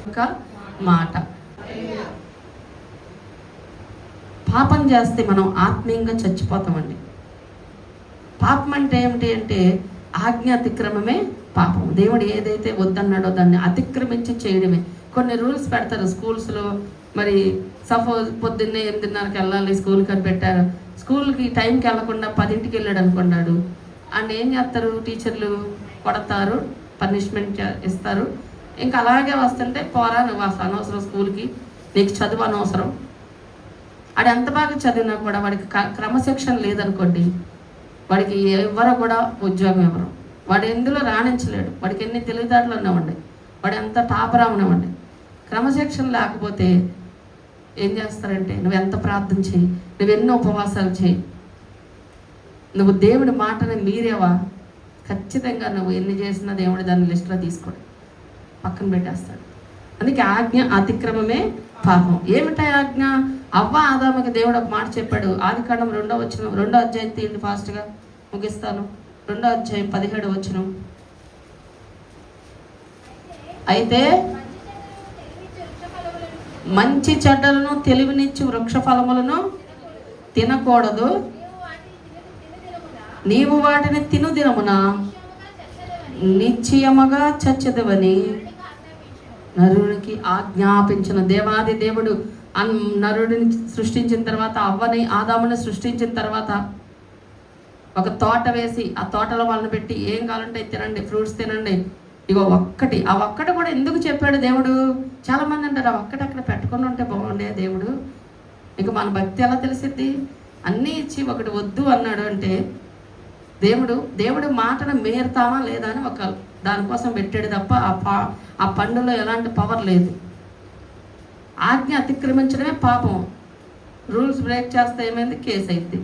ఒక మాట. పాపం చేస్తే మనం ఆత్మీయంగా చచ్చిపోతామండి. పాపం అంటే ఏమిటి అంటే ఆజ్ఞ అతిక్రమమే పాపం. దేవుడు ఏదైతే వద్దన్నాడో దాన్ని అతిక్రమించి చేయడమే. కొన్ని రూల్స్ పెడతారు స్కూల్స్లో. మరి సపోజ్ పొద్దున్నే 8:30కి వెళ్ళాలి స్కూల్కి అని పెట్టారు. స్కూల్కి టైంకి వెళ్ళకుండా 10ంటికి వెళ్ళాడు అనుకున్నాడు. అండ్ ఏం చేస్తారు టీచర్లు? కొడతారు, పనిష్మెంట్ ఇస్తారు. ఇంకా అలాగే వస్తుంటే పోరా నువ్వు అసలు అనవసరం స్కూల్కి, నీకు చదువు అనవసరం. వాడు ఎంత బాగా చదివినా కూడా వాడికి క్రమశిక్షణ లేదనుకోండి, వాడికి ఎవరు కూడా ఉద్యోగం ఇవ్వరు. వాడు ఎందులో రాణించలేడు. వాడికి ఎన్ని తెలివితేటలు ఉన్నామండి, వాడు ఎంత టాపరా ఉన్నామండి. క్రమశిక్షణ లేకపోతే ఏం చేస్తారంటే నువ్వు ఎంత ప్రార్థన చేయి, నువ్వు ఎన్నో ఉపవాసాలు చేయి, నువ్వు దేవుడి మాటని మీరేవా, ఖచ్చితంగా నువ్వు ఎన్ని చేసినా దేవుడు దాన్ని లిస్టులో తీసుకోడు, పక్కన పెట్టేస్తాడు. అందుకే ఆజ్ఞ అతిక్రమమే పాపం. ఏమిటా ఆజ్ఞ? అవ్వ ఆదాముకి దేవుడు ఒక మాట చెప్పాడు. ఆదికాండం 2వ అధ్యాయం తీయండి, ఫాస్ట్గా ముగిస్తాను. 2వ అధ్యాయం 17వ వచనం. అయితే మంచి చెడ్డలను తెలివినిచ్చు వృక్ష ఫలములను తినకూడదు, నీవు వాటిని తిను దినమున నిశ్చయముగా చచ్చెదవని నరునికి ఆజ్ఞాపించిన. దేవాది దేవుడు నరుడిని సృష్టించిన తర్వాత, అవ్వని ఆదాముని సృష్టించిన తర్వాత ఒక తోట వేసి ఆ తోటలో వాళ్ళని పెట్టి ఏం కావాలంటే తినండి, ఫ్రూట్స్ తినండి, ఇగో ఒక్కటి. ఆ ఒక్కటి కూడా ఎందుకు చెప్పాడు దేవుడు? చాలామంది అంటారు ఆ ఒక్కటి అక్కడ పెట్టుకుని ఉంటే బాగుండే దేవుడు. ఇక మన భక్తి ఎలా తెలిసిద్ది? అన్నీ ఇచ్చి ఒకటి వద్దు అన్నాడు అంటే దేవుడు మాటను మేరుతామా లేదా అని ఒక దానికోసం పెట్టాడు తప్ప ఆ పండులో ఎలాంటి పవర్ లేదు. ఆజ్ఞ అతిక్రమించడమే పాపం. రూల్స్ బ్రేక్ చేస్తే ఏమైంది? కేసు అయింది.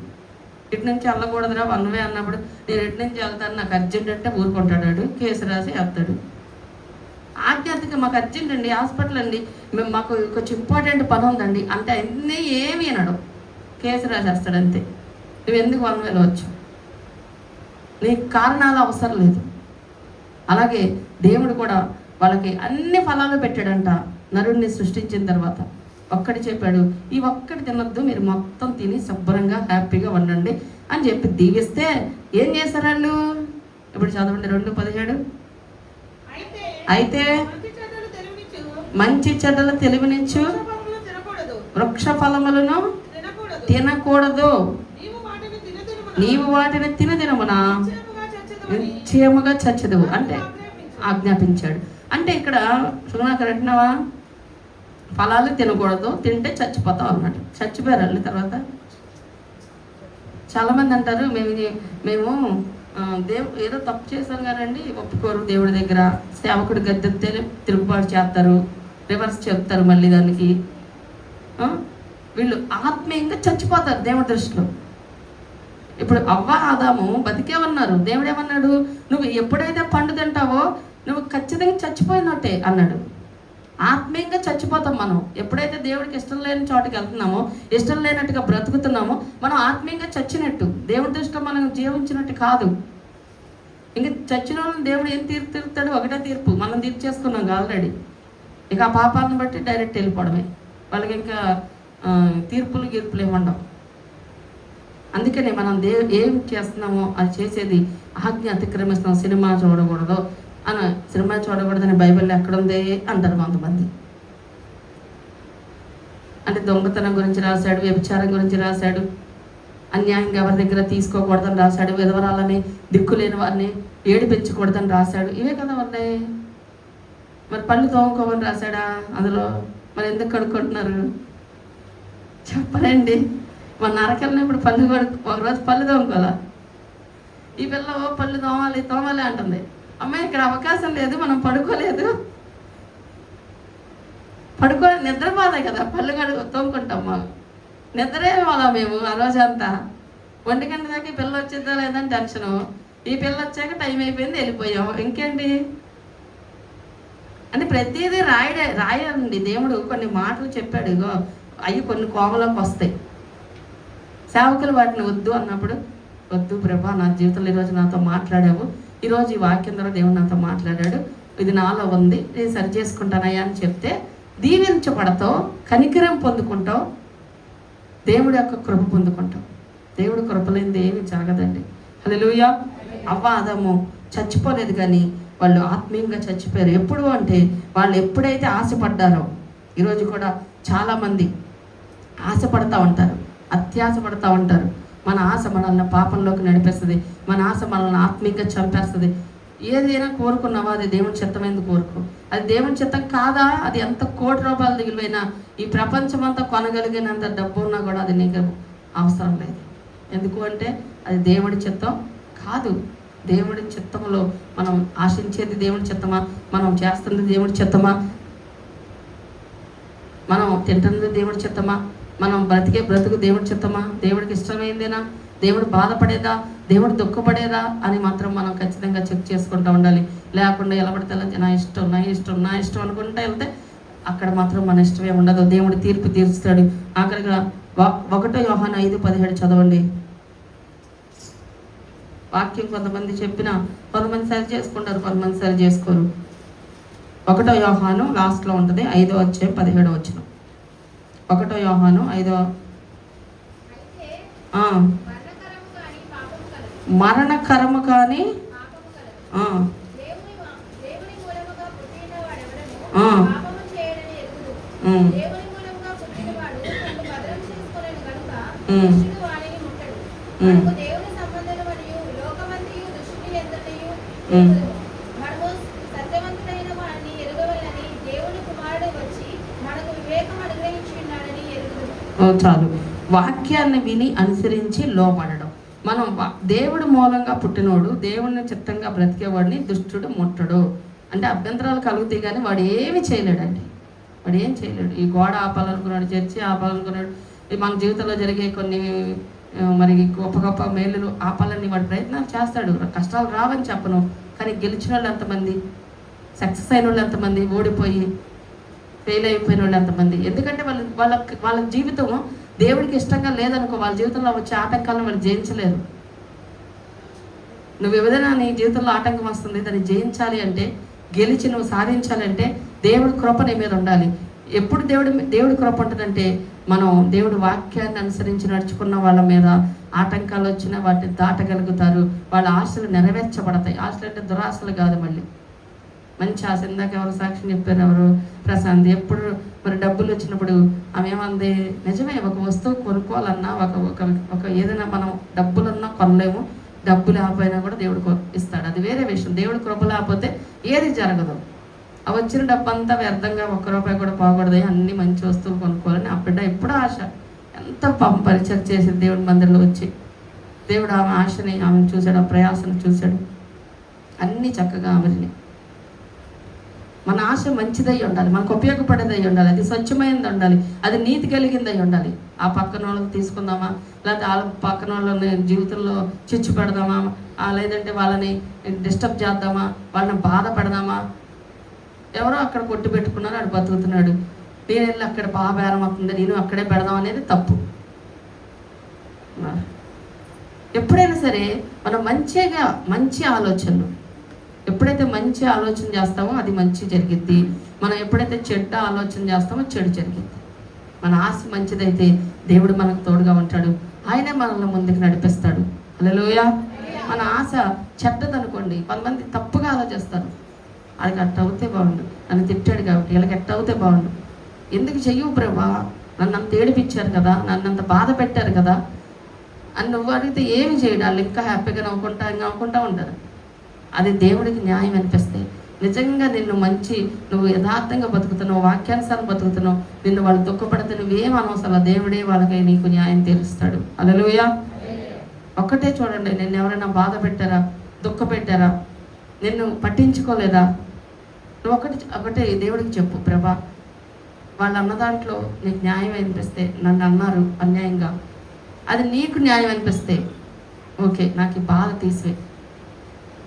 ఇటు నుంచి వెళ్ళకూడదురా వన్వే అన్నప్పుడు నేను ఇటు నుంచి వెళ్తాను, నాకు అర్జెంట్ అంటే ఊరుకుంటాడు, కేసు రాసి వేస్తాడు. ఆజ్ఞాతిక మాకు అర్జెంట్ అండి, హాస్పిటల్ అండి, మేము మాకు కొంచెం ఇంపార్టెంట్ పని ఉందండి అంటే అన్నీ ఏమీ అనడు, కేసు రాసేస్తాడు అంతే. నువ్వు ఎందుకు వన్వేలో వచ్చు? నీకు కారణాలు అవసరం లేదు. అలాగే దేవుడు కూడా వాళ్ళకి అన్ని ఫలాలు పెట్టాడంట. నరుడిని సృష్టించిన తర్వాత ఒక్కటి చెప్పాడు, ఈ ఒక్కటి తినొద్దు, మీరు మొత్తం తిని శుభ్రంగా హ్యాపీగా ఉండండి అని చెప్పి దీవిస్తే ఏం చేశారు వాళ్ళు? ఇప్పుడు చదవండి 2:17. అయితే మంచి చెడ్డలు తెలివినిచ్చు వృక్ష ఫలములను తినకూడదు, నీవు వాటిని తినదినమున నిశ్చయముగా చచ్చదు అంటే ఆజ్ఞాపించాడు. అంటే ఇక్కడ సుగుణాకర్ అంటున్నావా, ఫలాలు తినకూడదు, తింటే చచ్చిపోతావు అన్నమాట. చచ్చిపోయారు వాళ్ళు. తర్వాత చాలామంది అంటారు మేము ఏదో తప్పు చేశాం కానండి, ఒప్పుకోరు దేవుడి దగ్గర. సేవకుడు గద్దెత్తే తిరుగుబాటు చేస్తారు, రివర్స్ చెప్తారు మళ్ళీ దానికి. వీళ్ళు ఆత్మీయంగా చచ్చిపోతారు దేవుడి దృష్టిలో. ఇప్పుడు అవ్వ ఆదాము బతికే ఉన్నారు. దేవుడు ఏమన్నాడు? నువ్వు ఎప్పుడైతే పండు తింటావో నువ్వు ఖచ్చితంగా చచ్చిపోయినట్టే అన్నాడు. ఆత్మీయంగా చచ్చిపోతాం మనం. ఎప్పుడైతే దేవుడికి ఇష్టం లేని చోటుకి వెళ్తున్నామో, ఇష్టం లేనట్టుగా బ్రతుకుతున్నామో మనం ఆత్మీయంగా చచ్చినట్టు. దేవుడి దృష్టిలో మనం జీవించినట్టు కాదు. ఇంక చచ్చిన వాళ్ళని దేవుడు ఏం తీర్పుతాడు? ఒకటే తీర్పు, మనం తీర్చేసుకున్నాం ఆల్రెడీ. ఇక ఆ పాపాలను బట్టి డైరెక్ట్ వెళ్ళిపోవడమే. వాళ్ళకి ఇంకా తీర్పులు ఏమి ఉండవు. అందుకనే మనం ఏం చేస్తున్నామో అది చేసేది ఆజ్ఞ అతిక్రమిస్తున్నాం. సినిమా చూడకూడదు సినిమా చూడకూడదని బైబిల్లో ఎక్కడుంది అంటారు కొంతమంది. అంటే దొంగతనం గురించి రాశాడు, వ్యభిచారం గురించి రాశాడు, అన్యాయంగా ఎవరి దగ్గర తీసుకోకూడదని రాశాడు, విధవరాలని దిక్కులేని వారిని ఏడిపించకూడదని రాశాడు. ఇవే కదా ఉన్నాయి. మరి పళ్ళు తోముకోమని రాశాడా అందులో? మరి ఎందుకు కడుక్కుంటున్నారు చెప్పలేండి. మన నరకెళ్ళినప్పుడు పళ్ళు ఒకరోజు పళ్ళు తోముకోవాలా? ఈ పిల్ల పళ్ళు తోమాలి అంటుంది. అమ్మాయి ఇక్కడ అవకాశం లేదు, మనం పడుకోలేదు, నిద్రపోతాయి కదా, పళ్ళు తోముకుంటాం. నిద్రే వాళ్ళ మేము ఆ రోజంతా 1 గంట దాకా ఈ పిల్ల వచ్చిద్దా లేదని టెన్షను. ఈ పిల్ల వచ్చాక టైం అయిపోయింది, వెళ్ళిపోయాం. ఇంకేంటి అంటే ప్రతిదీ రాయండి. దేవుడు కొన్ని మాటలు చెప్పాడు, ఇగో అవి కొన్ని కోమలోకి వస్తాయి. సేవకులు వాటిని వద్దు అన్నప్పుడు, వద్దు ప్రభా, నా జీవితంలో ఈరోజు నాతో మాట్లాడావు, ఈరోజు ఈ వాక్యం ద్వారా దేవుడు నాతో మాట్లాడాడు, ఇది నాలో ఉంది, నేను సరి చేసుకుంటానయ్యా అని చెప్తే దీవించబడతావు, కనికరం పొందుకుంటావు, దేవుడి యొక్క కృప పొందుకుంటాం. దేవుడి కృపలేనిది ఏమి జరగదండి. హల్లెలూయా. అవ్వ ఆదాము చచ్చిపోలేదు, కానీ వాళ్ళు ఆత్మీయంగా చచ్చిపోయారు. ఎప్పుడు అంటే వాళ్ళు ఎప్పుడైతే ఆశపడ్డారో, ఈరోజు కూడా చాలామంది ఆశపడతా ఉంటారు, అత్యాశ పడతా ఉంటారు. మన ఆశ మనల్ని పాపంలోకి నడిపేస్తుంది, మన ఆశ మనల్ని ఆత్మీయంగా చంపేస్తుంది. ఏదైనా కోరుకున్నావా అది దేవుని చిత్తమైంది కోరుకో. అది దేవుని చిత్తం కాదా, అది ఎంత కోటి రూపాయల దిగులైనా ఈ ప్రపంచం అంతా కొనగలిగినంత డబ్బు ఉన్నా కూడా అది నీకు అవసరం లేదు. ఎందుకు అంటే అది దేవుడి చిత్తం కాదు. దేవుడి చిత్తంలో మనం ఆశించేది దేవుడి చిత్తమా, మనం చేస్తున్నది దేవుడి చిత్తమా, మనం తింటున్నది దేవుడి చిత్తమా, మనం బ్రతికే బ్రతుకు దేవుడి చిత్తమా, దేవుడికి ఇష్టమైందేనా, దేవుడు బాధపడేదా, దేవుడు దుఃఖపడేదా అని మాత్రం మనం ఖచ్చితంగా చెక్ చేసుకుంటూ ఉండాలి. లేకుండా ఎలా పడితే నా ఇష్టం నా ఇష్టం నా ఇష్టం అనుకుంటూ వెళ్తే అక్కడ మాత్రం మన ఇష్టమే ఉండదు. దేవుడు తీర్పు తీరుస్తాడు. ఆఖరిగా 1 యోహాను 5:17 చదవండి. వాక్యం కొంతమంది చెప్పినా కొంతమంది సరి చేసుకుంటారు, కొంతమంది సరి చేసుకోరు. 1 యోహాను లాస్ట్లో ఉంటుంది, 5:17 1 యోహాను 5. మరణకరము కానీ చాలు. వాక్యాన్ని విని అనుసరించి లోబడడం. మనం దేవుడు మూలంగా పుట్టినోడు, దేవుడిని చిత్తంగా బ్రతికేవాడిని దుష్టుడు ముట్టడు. అంటే అభ్యంతరాలు కలుగుతాయి కానీ వాడు ఏమి చేయలేడండి. వాడు ఏం చేయలేడు. ఈ గోడ ఆపాలనుకున్నాడు, చర్చి ఆపాలనుకున్నాడు, మన జీవితంలో జరిగే కొన్ని మరి గొప్ప గొప్ప మేలులు ఆపాలని వాడు ప్రయత్నాలు చేస్తాడు. కష్టాలు రావని చెప్పను, కానీ గెలిచిన వాళ్ళు ఎంతమంది, సక్సెస్ అయిన వాళ్ళు ఎంతమంది, ఓడిపోయి ఫెయిల్ అయిపోయిన వాళ్ళు ఎంతమంది. ఎందుకంటే వాళ్ళ జీవితం దేవుడికి ఇష్టంగా లేదనుకో, వాళ్ళ జీవితంలో వచ్చే ఆటంకాలను వాళ్ళు జయించలేరు. నువ్వు ఏదైనా నీ జీవితంలో ఆటంకం వస్తుంది, దాన్ని జయించాలి అంటే, గెలిచి నువ్వు సాధించాలంటే దేవుడి కృప నీ మీద ఉండాలి. ఎప్పుడు దేవుడి కృప ఉంటుందంటే మనం దేవుడి వాక్యాన్ని అనుసరించి నడుచుకున్న వాళ్ళ మీద ఆటంకాలు వచ్చినా వాటిని దాటగలుగుతారు. వాళ్ళ ఆశలు నెరవేర్చబడతాయి. ఆశలు అంటే దురాశలు కాదు, మళ్ళీ మంచి ఆశ. ఇందాక ఎవరు సాక్ష్యం చెప్పారు, ఎవరు ప్రశాంత్. ఎప్పుడు మరి డబ్బులు వచ్చినప్పుడు ఆమె ఏమంది, నిజమే, ఒక వస్తువు కొనుక్కోవాలన్నా ఒక ఏదైనా మనం డబ్బులున్నా కొనలేము, డబ్బు లేకపోయినా కూడా దేవుడు ఇస్తాడు, అది వేరే విషయం. దేవుడు కృప లేకపోతే ఏది జరగదు. ఆ వచ్చిన డబ్బు అంతా వ్యర్థంగా ₹1 కూడా పోకూడదు, అన్ని మంచి వస్తువులు కొనుక్కోవాలని ఆ బిడ్డ ఎప్పుడు ఆశ. ఎంత పరిచయం చేసింది దేవుడి మందిరంలో వచ్చి. దేవుడు ఆమె ఆశని, ఆమెను చూశాడు, ఆ ప్రయాసను చూశాడు, అన్నీ చక్కగా ఆమెని. మన ఆశ మంచిదై ఉండాలి, మనకు ఉపయోగపడేదై ఉండాలి, అది స్వచ్ఛమైనది ఉండాలి, అది నీతి కలిగిందై ఉండాలి. ఆ పక్కన వాళ్ళని తీసుకుందామా, లేకపోతే వాళ్ళ పక్కన వాళ్ళని జీవితంలో చిచ్చు పెడదామా, లేదంటే వాళ్ళని డిస్టర్బ్ చేద్దామా, వాళ్ళని బాధ పెడదామా. ఎవరో అక్కడ కొట్టు పెట్టుకున్నారు, ఆడు బతుకుతున్నాడు, నేను వెళ్ళి అక్కడ బాగా బేరం అవుతుంది, నేను అక్కడే పెడదాం అనేది తప్పు. ఎప్పుడైనా సరే మనం మంచి ఆలోచనలు, ఎప్పుడైతే మంచి ఆలోచన చేస్తామో అది మంచి జరిగిద్ది. మనం ఎప్పుడైతే చెడ్డ ఆలోచన చేస్తామో చెడు జరిగిద్ది. మన ఆశ మంచిదైతే దేవుడు మనకు తోడుగా ఉంటాడు, ఆయనే మనల్ని ముందుకు నడిపిస్తాడు. హల్లెలూయా. మన ఆశ చెడ్డదనుకోండి, కొంతమంది తప్పుగా ఆలోచిస్తారు. వాళ్ళకి అట్ట అవుతే బాగుండు, నన్ను తిట్టాడు కాబట్టి వీళ్ళకి ఎట్ట అవుతే బాగుండు, ఎందుకు చెయ్యవు ప్రభా, నన్ను అంత ఏడిపించారు కదా, నన్ను అంత బాధ పెట్టారు కదా అని నువ్వు అడిగితే ఏమి చేయడు. వాళ్ళు ఇంకా హ్యాపీగా నవ్వుకుంటా ఉంటారు. అది దేవుడికి న్యాయం అనిపిస్తే, నిజంగా నువ్వు యథార్థంగా బతుకుతున్నావు, వాక్యానుసారం బతుకుతున్నావు, నిన్ను వాళ్ళు దుఃఖపడితే నువ్వేం అనవసరం, దేవుడే వాళ్ళకి నీకు న్యాయం తీరుస్తాడు. హల్లెలూయా. ఒక్కటే చూడండి, నిన్ను ఎవరైనా బాధ పెట్టారా, దుఃఖ పెట్టారా, నిన్ను పట్టించుకోలేదా, నువ్వు ఒకటే దేవుడికి చెప్పు, ప్రభా వాళ్ళు అన్న దాంట్లో నీకు న్యాయం అనిపిస్తే, నన్ను అన్నారు అన్యాయంగా, అది నీకు న్యాయం అనిపిస్తే ఓకే, నాకు ఈ బాధ తీసివే.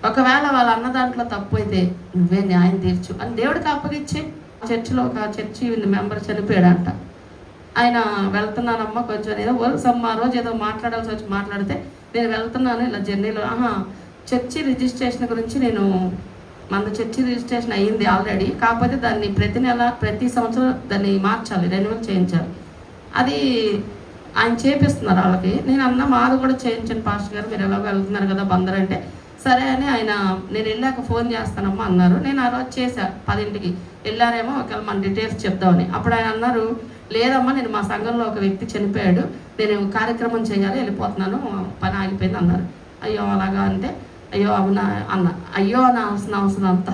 ఒకవేళ వాళ్ళ అన్న దాంట్లో తప్పు అయితే నువ్వే న్యాయం తీర్చు అని దేవుడికి అప్పగిచ్చే. చర్చిలో ఒక చర్చి మెంబర్ చనిపోయాడంట. ఆయన వెళ్తున్నానమ్మా కొంచెం ఏదో ఆ రోజు ఏదో మాట్లాడాల్సి వచ్చి మాట్లాడితే, నేను వెళ్తున్నాను ఇలా జర్నీలో, చర్చి రిజిస్ట్రేషన్ గురించి నేను మన చర్చి రిజిస్ట్రేషన్ అయ్యింది ఆల్రెడీ, కాకపోతే దాన్ని ప్రతి సంవత్సరం దాన్ని మార్చాలి, రెన్యువల్ చేయించాలి. అది ఆయన చేపిస్తున్నారు వాళ్ళకి. నేను అన్న మాది కూడా చేయించండి పాస్టర్ గారు, మీరు ఎలాగో వెళ్తున్నారు కదా బందర్ అంటే, సరే అని ఆయన నేను వెళ్ళాక ఫోన్ చేస్తానమ్మా అన్నారు. నేను ఆ రోజు చేశా 10ంటికి, వెళ్ళారేమో ఒకవేళ మన డీటెయిల్స్ చెప్దామని. అప్పుడు ఆయన అన్నారు, లేదమ్మా నేను మా సంఘంలో ఒక వ్యక్తి చనిపోయాడు, నేను కార్యక్రమం చేయాలి, వెళ్ళిపోతున్నాను, పని ఆగిపోయింది అన్నారు. అయ్యో అలాగా అంటే, అయ్యో అవునా అన్న. అయ్యో అవసరం అంత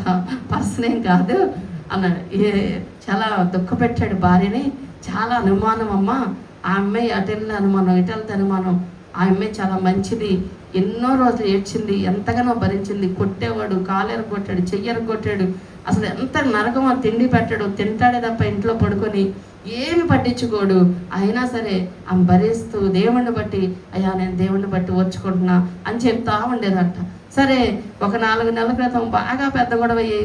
పర్సన్ ఏం కాదు అన్నాడు. చాలా దుఃఖపెట్టాడు భార్యని, చాలా అనుమానం అమ్మ, ఆ అమ్మాయి అటు వెళ్ళిన అనుమానం, ఇటు వెళ్తే అనుమానం, ఆ అమ్మాయి చాలా మంచిది, ఎన్నో రోజులు ఏడ్చింది, ఎంతగానో భరించింది, కొట్టేవాడు, కాలేరు కొట్టాడు, చెయ్యరు కొట్టాడు, అసలు ఎంత నరకమో, తిండి పెట్టాడు, తింటాడే తప్ప ఇంట్లో పడుకొని ఏమి పట్టించుకోడు. అయినా సరే ఆమె భరిస్తూ దేవుణ్ణి బట్టి, అయ్యా నేను దేవుణ్ణి బట్టి వచ్చుకుంటున్నా అని చెప్తా ఉండేదంట. సరే ఒక 4 నెలల క్రితం బాగా పెద్ద గొడవ అయ్యి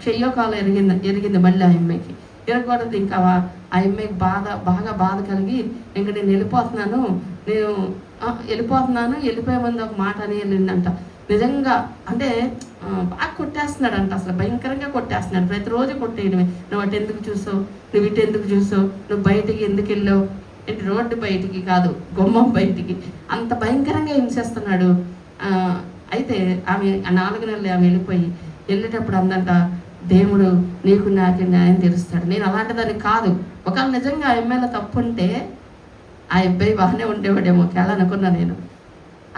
చెయ్యో కాలు ఎరిగింది మళ్ళీ ఆ అమ్మాయికి. ఎరగకూడదు ఇంకా ఆ అమ్మాయికి బాగా బాధ కలిగి, ఇంక నేను వెళ్ళిపోతున్నాను, వెళ్ళిపోయే ముందు ఒక మాట అని వెళ్ళిందంట. నిజంగా అంటే బాగా కొట్టేస్తున్నాడంట, అసలు భయంకరంగా కొట్టేస్తున్నాడు, ప్రతిరోజు కొట్టేయడమే. నువ్వు అటు ఎందుకు చూసావు, నువ్వు ఇటు ఎందుకు చూసావు, నువ్వు బయటికి ఎందుకు వెళ్ళావు, ఏంటి రోడ్డు బయటికి కాదు గుమ్మం బయటికి, అంత భయంకరంగా హింసిస్తున్నాడు. అయితే ఆమె 4 నెలలు ఆమె వెళ్ళేటప్పుడు అందంట, దేవుడు నీకు నాకు న్యాయం తీరుస్తాడు. నేను అలాంటిదని కాదు, ఒకవేళ నిజంగా ఆ అమ్మాయిలో తప్పు ఉంటే ఆ అబ్బాయి బాగానే ఉండేవాడేమో ఒకవేళ అనుకున్నా నేను.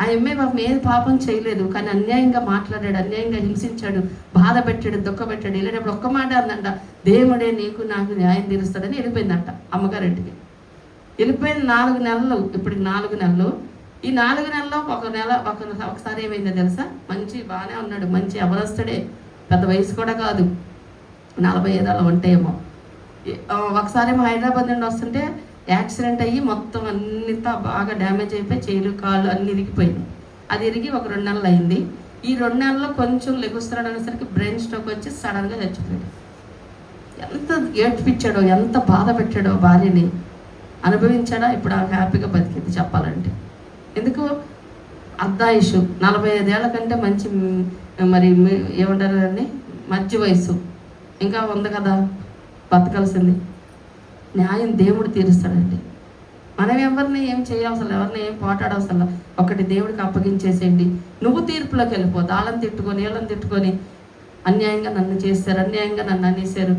ఆ అమ్మాయి పాపం ఏది పాపం చేయలేదు, కానీ అన్యాయంగా మాట్లాడాడు, అన్యాయంగా హింసించాడు, బాధ పెట్టాడు, దుఃఖ పెట్టాడు. వెళ్ళేటప్పుడు ఒక్క మాట అందంట, దేవుడే నీకు నాకు న్యాయం తీరుస్తాడని వెళ్ళిపోయిందంట అమ్మగారింటికి. వెళ్ళిపోయిన 4 నెలలు, ఇప్పటికి 4 నెలలు. ఈ 4 నెలల్లో ఒకసారి ఏమైందో తెలుసా, మంచి బాగానే ఉన్నాడు, మంచి అవరస్తుడే, పెద్ద వయసు కూడా కాదు, 45 ఏళ్ళు ఉంటాయేమో. ఒకసారి ఏమో హైదరాబాద్ నుండి వస్తుంటే యాక్సిడెంట్ అయ్యి మొత్తం అన్నింతా బాగా డ్యామేజ్ అయిపోయి చేతులు కాళ్ళు అన్నీ ఇరిగిపోయింది. అది ఇరిగి ఒక 2 నెలలు అయింది. ఈ 2 నెలల్లో కొంచెం లెగుస్తున్నాడు అనేసరికి బ్రెయిన్ స్ట్రోక్ వచ్చి సడన్గా చచ్చిపోయాడు. ఎంత ఏడ్పించాడో, ఎంత బాధ పెట్టాడో భార్యని. అనుభవించాడా? ఇప్పుడు ఆమె హ్యాపీగా బతికింది చెప్పాలంటే. ఎందుకు? అర్ధాయుషు, 45 ఏళ్ల కంటే మంచి మరి ఏమంటారు అని మధ్య వయసు ఇంకా ఉంది కదా, బతకాల్సింది. న్యాయం దేవుడు తీరుస్తాడండి. మనం ఎవరిని ఏం చేయాల్సిన, ఎవరిని ఏం పోటాడవసల, ఒకటి దేవుడికి అప్పగించేసేయండి. నువ్వు తీర్పులోకి వెళ్ళిపో, వాళ్ళని తిట్టుకొని వీళ్ళని తిట్టుకొని, అన్యాయంగా నన్ను చేశారు, అన్యాయంగా నన్ను అనేసారు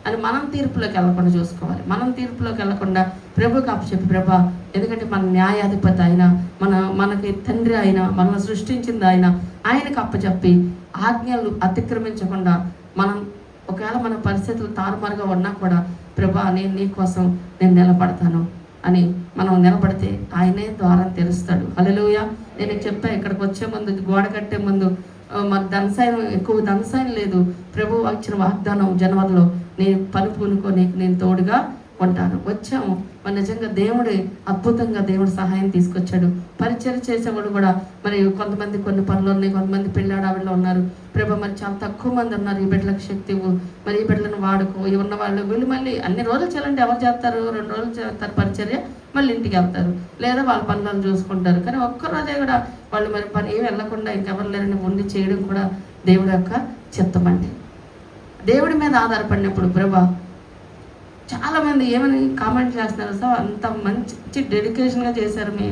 అని మనం తీర్పులోకి వెళ్ళకుండా చూసుకోవాలి. మనం తీర్పులోకి వెళ్ళకుండా ప్రభుకి అప్పచెప్పి, ప్రభా ఎందుకంటే మన న్యాయాధిపతి ఆయన, మనకి తండ్రి ఆయన, మనల్ని సృష్టించింది ఆయన, ఆయనకు అప్పచెప్పి ఆజ్ఞలు అతిక్రమించకుండా మనం ఒకవేళ మన పరిస్థితులు తారుమారుగా ఉన్నా కూడా, ప్రభా నేను నీ కోసం నేను నిలబడతాను అని మనం నిలబడితే ఆయనే ద్వారం తెరుస్తాడు. హల్లెలూయా. నేను చెప్పా, ఇక్కడికి వచ్చే ముందు, గోడ కట్టే ముందు మన ధనసాయం ఎక్కువ ధనసాయం లేదు, ప్రభు ఇచ్చిన వాగ్దానం జనవరిలో, నేను పని పూనుకో నేను తోడుగా ఉంటాను. వచ్చాము, మరి నిజంగా దేవుడు అద్భుతంగా దేవుడు సహాయం తీసుకొచ్చాడు. పరిచయం చేసేవాడు కూడా, మరి కొంతమంది కొన్ని పనులు ఉన్నాయి, కొంతమంది పెళ్ళాడావిలో ఉన్నారు. ప్రభు మరి చాలా తక్కువ మంది ఉన్నారు, ఈ బిడ్డలకు శక్తి ఇవ్వు, మరి ఈ బిడ్డలను వాడుకో, ఉన్న వాళ్ళు వీళ్ళు మళ్ళీ అన్ని రోజులు చేయాలంటే ఎవరు చేస్తారు? 2 రోజులు చేస్తారు పరిచర్య, మళ్ళీ ఇంటికి వెళ్తారు, లేదా వాళ్ళ పనులను చూసుకుంటారు. కానీ ఒక్కరోజే కూడా వాళ్ళు మరి పని ఏమి వెళ్ళకుండా ఇంకెవరు లేరని ఉండి చేయడం కూడా దేవుడి యొక్క చిత్తమండి. దేవుడి మీద ఆధారపడినప్పుడు ప్రభా చాలామంది ఏమని కామెంట్ చేస్తున్నారు, సో అంత మంచి డెడికేషన్గా చేశారు మీ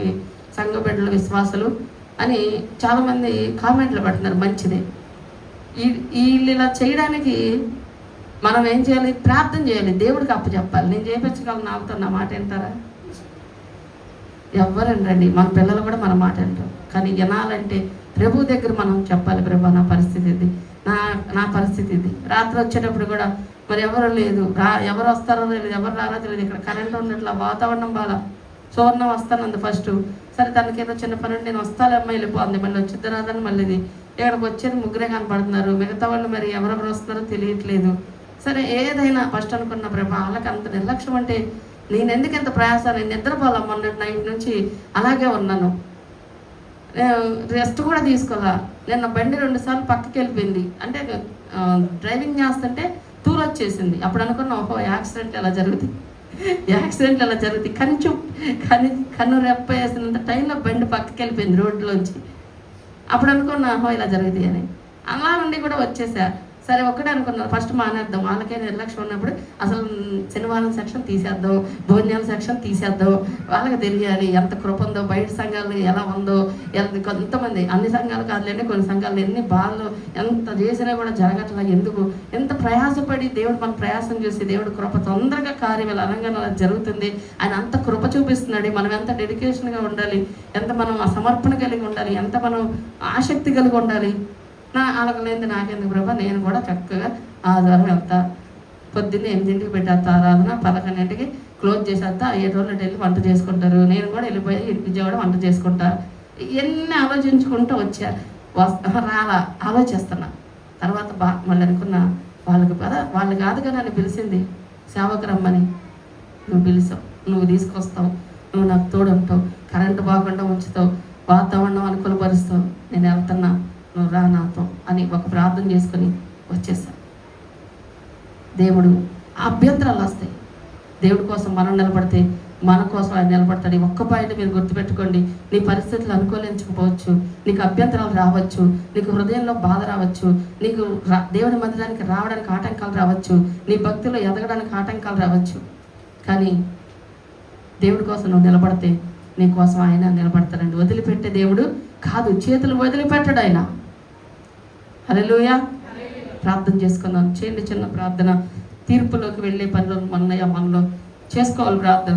సంఘ బిడ్డల విశ్వాసులు అని చాలామంది కామెంట్లు పెడుతున్నారు. మంచిదే. వీళ్ళు ఇలా చేయడానికి మనం ఏం చేయాలి? ప్రార్థన చేయాలి, దేవుడికి అప్పచెప్పాలి. నేను చేయించగలను, నాతో నా మాట వింటారా? ఎవ్వరండి, మన పిల్లలు కూడా మన మాట వింటారు. కానీ వినాలంటే ప్రభు దగ్గర మనం చెప్పాలి, ప్రభా నా పరిస్థితి ఇది, నా పరిస్థితి ఇది. రాత్రి వచ్చేటప్పుడు కూడా మరి ఎవరు లేదు, ఎవరు వస్తారో తెలియదు, ఎవరు రారో తెలియదు. ఇక్కడ కరెంట్ ఉన్నట్లు వాతావరణం బాగా, సూర్ణం వస్తానంది ఫస్ట్. సరే తనకి ఏదో చిన్న పని నేను వస్తాలేమ్మా వెళ్ళిపోతుంది, మళ్ళీ వచ్చిద్ది రాదని మళ్ళీ ఇక్కడికి వచ్చేది 3 కనపడుతున్నారు, మిగతా వాళ్ళు మరి ఎవరెవరు వస్తున్నారో తెలియట్లేదు. సరే ఏదైనా ఫస్ట్ అనుకున్న ప్రభా వాళ్ళకి అంత నిర్లక్ష్యం అంటే నేను ఎందుకు ఎంత ప్రయాసాలు, నేను నిద్రపోలే మొన్నటి నైట్ నుంచి అలాగే ఉన్నాను, రెస్ట్ కూడా తీసుకోవాలా. నిన్న బండి 2 సార్లు పక్కకి వెళ్ళిపోయింది, అంటే డ్రైవింగ్ చేస్తుంటే తూరు వచ్చేసింది. అప్పుడు అనుకున్నా, ఓహో యాక్సిడెంట్ ఎలా జరుగుతుంది, కన్ను రెప్ప వేసినంత టైంలో బండి పక్కకి వెళ్ళిపోయింది రోడ్లోంచి. అప్పుడు అనుకున్నా, ఓహో ఇలా జరుగుతుంది అని. అలా ఉండి కూడా వచ్చేసా. సరే ఒక్కటే అనుకున్నాను, ఫస్ట్ మానేద్దాం, వాళ్ళకే నిర్లక్ష్యం ఉన్నప్పుడు అసలు శనివారం సెక్షన్ తీసేద్దాం, భోజనాల సెక్షన్ తీసేద్దాం, వాళ్ళకి తెలియాలి ఎంత కృప ఉందో, బయట సంఘాలు ఎలా ఉందో. కొంతమంది, అన్ని సంఘాలు కాదులేండి, కొన్ని సంఘాలు ఎన్ని బాధలు ఎంత చేసినా కూడా జరగట్లా. ఎందుకు? ఎంత ప్రయాసపడి దేవుడు మన ప్రయాసం చూసి దేవుడు కృప తొందరగా కార్యం అనంగా జరుగుతుంది. ఆయన అంత కృప చూపిస్తున్నాడు. మనం ఎంత డెడికేషన్గా ఉండాలి, ఎంత మనం సమర్పణ కలిగి ఉండాలి, ఎంత మనం ఆసక్తి కలిగి ఉండాలి. అలాగలేదు నాకెందుకు ప్రభా, నేను కూడా చక్కగా ఆదివారం వెళ్తా, పొద్దున్నే 8ంటికి పెట్టేస్తా ఆరాధన, 11ంటికి క్లోజ్ చేసేస్తా, 7 రోజులు వెళ్ళి వంట చేసుకుంటారు, నేను కూడా వెళ్ళిపోయి విజయవాడ వంట చేసుకుంటా. ఇవన్నీ ఆలోచించుకుంటూ వచ్చారు. రాలా ఆలోచిస్తున్నా. తర్వాత మళ్ళీ అనుకున్నా, వాళ్ళు కాదుగా నన్ను పిలిచింది, సేవకు రమ్మని. నువ్వు పిలిచావు, నువ్వు తీసుకొస్తావు, నువ్వు నాకు తోడు ఉంటావు, కరెంటు బాగుండా ఉంచుతావు, వాతావరణం అనుకూలపరుస్తావు, నేను వెళ్తున్నా, నువ్వు రా నాతో అని ఒక ప్రార్థన చేసుకొని వచ్చేసా. దేవుడు అభ్యంతరాలు వస్తాయి. దేవుడి కోసం మనం నిలబడితే మన కోసం ఆయన నిలబడతాడు. ఒక్క పాయింట్ మీరు గుర్తుపెట్టుకోండి. నీ పరిస్థితులు అనుకూలించకపోవచ్చు, నీకు అభ్యంతరాలు రావచ్చు, నీకు హృదయంలో బాధ రావచ్చు, నీకు దేవుని మందిరానికి రావడానికి ఆటంకాలు రావచ్చు, నీ భక్తిలో ఎదగడానికి ఆటంకాలు రావచ్చు. కానీ దేవుడి కోసం నువ్వు నిలబడితే నీ కోసం ఆయన నిలబడతాడండి. వదిలిపెట్టే దేవుడు కాదు, చేతులు వదిలిపెట్టాడు ఆయన. హల్లెలూయా. ప్రార్థన చేసుకున్నాం. చేయండి చిన్న ప్రార్థన. తీర్పులోకి వెళ్ళే పనులు మనలో చేసుకోవాలి ప్రార్థన.